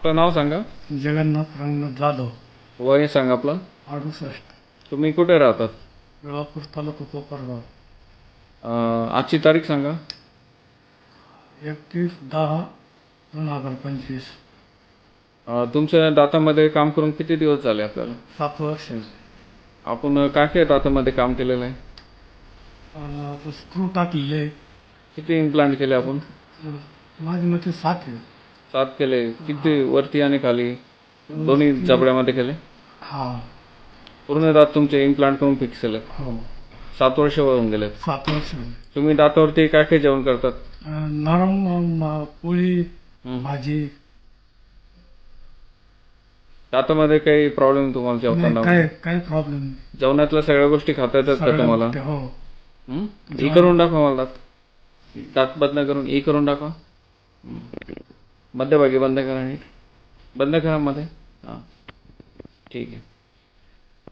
आपलं नाव सांगा. जगन्नाथ रंगनाथ जाधव. वय सांगा आपलं. 68. तुम्ही कुठे राहतात? वेळापूर तालुका कोपरगाव. आजची तारीख सांगा. 31/10/2025. तुमच्या दातामध्ये काम करून किती दिवस झाले आपल्याला? 7 वर्ष. आपण काय काय दातामध्ये काम केलेलं आहे? स्क्रू टाकलेले. किती इम्प्लांट केले आपण? माझे मते 7 आहे. 7 केले. किती वरती आणि खाली दोन्ही जबड्यामध्ये केले? हा. पूर्ण दात तुमचे इम्प्लांट करून फिक्स केले? हो. 7 वर्ष होऊन गेले. 7 वर्ष. तुम्ही दातावरती काय काय जेवण करतात? नरम पोळी, भाजी. दातामध्ये काही प्रॉब्लेम तुम्हाला जेवताना? काही प्रॉब्लेम नाही. जेवणातल्या सगळ्या गोष्टी खाता येतात का तुम्हाला? हो. ई करून दाखवा मला दात. दात बंद करून ई करून दाखवा. मध्यभागी बंद करा नीट. बंद करा मध्ये. हां ठीक आहे.